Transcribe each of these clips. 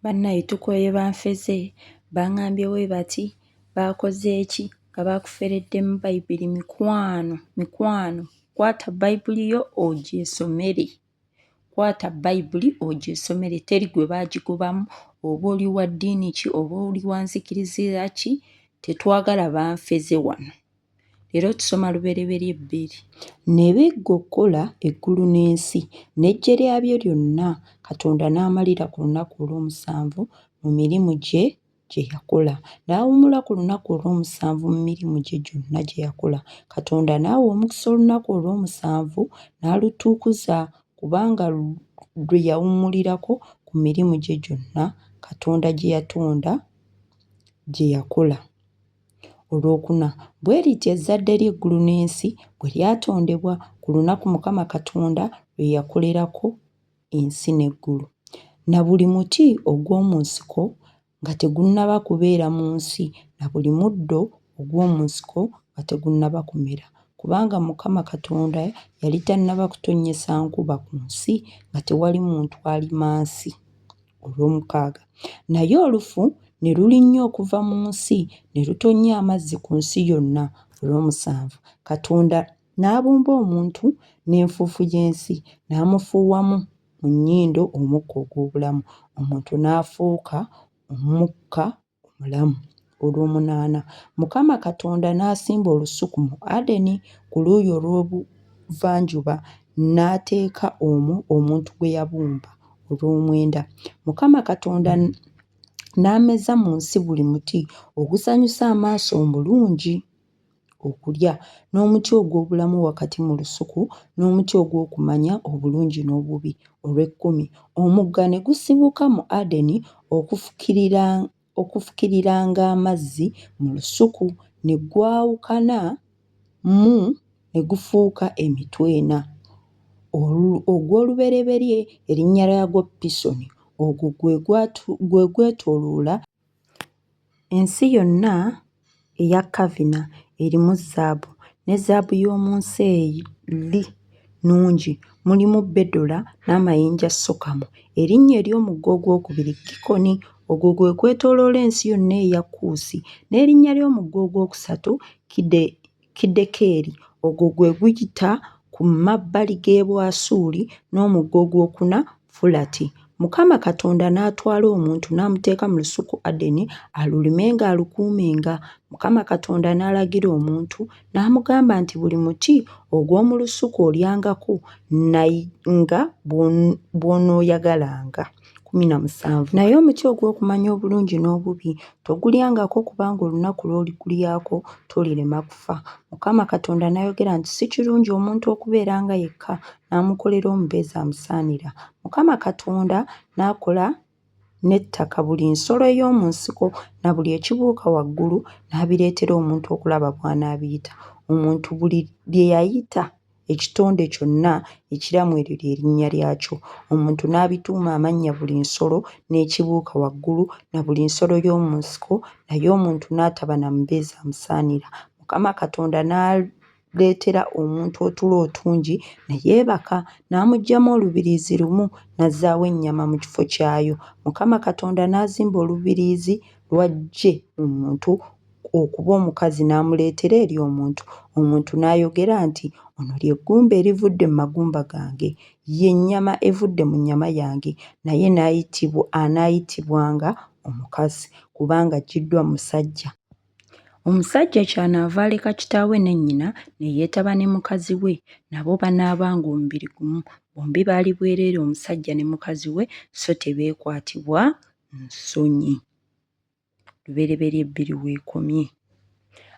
Bannaye tukooye banfeze, baŋŋambye bwe bati, baakoze eki, nga baakuferedde mu Bayibuli. Mikwano, kwata Bayibuli yo ogyesomere. Kwata Bayibuli ogyesomere, teri gwe baagigobamu, oba oli wa ddiini ki, oba oli wa nzikiriza ki, tetwagala banfeze wano. Leero tusoma Lubereberye 2. Ne biggokkola eggulu n'ensi n'eggye lyabyo lyonna, Katonda n'amalira ku lunaku olw'omusanvu mu mirimu gye yakola. N'awummula ku lunaku olw'omusanvu mu mirimu gye gyonna gye yakola. Katonda n'awa omukisa olunaku olw'omusanvu n'alutukuza, kubanga lwe yawummulirako ku mirimu gye gyonna Katonda gye yatonda gye yakola. Olwokuna, bwe lityo ezzadde ly'eggulu n'ensi bwe lyatondebwa ku lunaku Mukama Katonda lwe yakolerako ensi n'eggulu. Na buli muti ogw'omu nsiko nga tegunnaba kubeera mu nsi, na buli muddo ogw'omu nsiko nga tegunnaba kumera, kubanga Mukama Katonda yali tannaba kutonnyesa nkuba ku nsi nga tewali muntu alima nsi. Olw'omukaaga, naye olufu ne lulinnya okuva mu nsi ne lutonnya amazzi ku nsi yonna. Olw'omusanvu, Katonda n'abumba omuntu n'enfuufu y'ensi, n'amufuuwamu mu nnyindo omukka ogw'obulamu, omuntu n'afuuka omukka omulamu. Olw'omunaana, Mukama Katonda n'asimba olusuku mu Adeni ku luuyi olw'obuvanjuba, n'ateeka omwo omuntu gwe yabumba. Olw'omwenda, Mukama Katonda n'ameza mu nsi buli muti ogusanyusa amaaso omulungi okulya, n'omuti ogw'obulamu wakati mu lusuku, n'omuti ogw'okumanya obulungi n'obubi. Olw'ekkumi, omugga ne gusibuka mu Adeni okufukiriranga amazzi mu lusuku, ne gwawukana mu ne gufuuka emitwe ena. Ogw'olubereberye erinnya lyagwo Pisoni, ogwo gwe gwetooloola ensi yonna eya Kavira erimu zaabu, ne zaabu y'omu nsi eri nnungi, mulimu bedola n'amayinja sokamu. Erinnya ery'omugga ogwokubiri Gikoni, ogwo gwe gwetooloola ensi yonna eya Kuusi, n'erinnya ly'omugga ogwokusatu Kiddekeeri, ogwo gwe guyita ku mabbali g'e Bwasuli, n'omugga ogwokuna Fulati. Mukama Katonda n'atwala omuntu n'amuteeka mu lusuku Adeni alulimenga alukuumenga. Mukama Katonda n'alagira omuntu n'amugamba nti buli muti ogw'omu lusuku olyangako nga bw'onooyagalanga. 17. Naye omuti ogw'okumanya obulungi n'obubi togulyangako, kubanga olunaku lw'oligulyako tolirema kufa. Mukama Katonda n'ayogera nti si kirungi omuntu okubeeranga yekka, n'amukolera omubeezi amusaanira. Mukama Katonda n'akola n'ettaka, buli nsolo ey'omu nsiko na buli ekibuuka waggulu, n'abireetera omuntu okulaba bw'anaabiyita. Omuntu buli bye yayita ekitonde kyonna ekiramu eryo lye linnya lyakyo. Omuntu n'abituuma amannya buli nsolo n'ekibuuka waggulu na buli nsolo y'omu nsiko, naye omuntu n'ataba na mubeezi amusaanira. Mukama Katonda n'aleetera omuntu otulo otungi ne yeebaka, n'amuggyamu olubiriizi lumu n'azzaawo ennyama mu kifo kyayo. Mukama Katonda n'azimba olubiriizi lw'aggye omuntu okuba omukazi n'amuleetera eri omuntu. Omuntu n'ayogera nti ono ly'eggumba erivudde mu magumba gange, ye nnyama evudde mu nnyama yange, naye anaayitibwanga omukazi kubanga aggiddwa musajja. Omusajja kyanaava aleka kitaawe ne nnyina ne yeetaba ne mukazi we, nabo banaabanga omubiri gumu. Bombi baali bwereere omusajja ne mukazi we, so tebeekwatibwa nsonyi. Lubereberye 2 weekomye.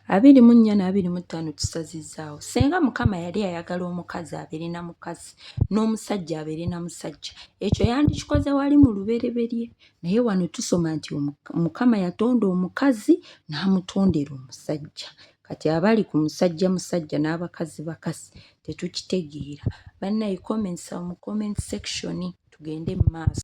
24 na 25 tusazizzaawo. Senga Mukama yali ayagala omukazi abeere na mukazi, n'omusajja abeere na musajja, ekyo yandikikoze wali mu lubereberye, naye wano tusoma nti Mukama yatonda omukazi n'amutondera omusajja. Kati abali ku musajja n'abakazi tetukitegeera. Bannaye comments mu comment section tugende mu maaso.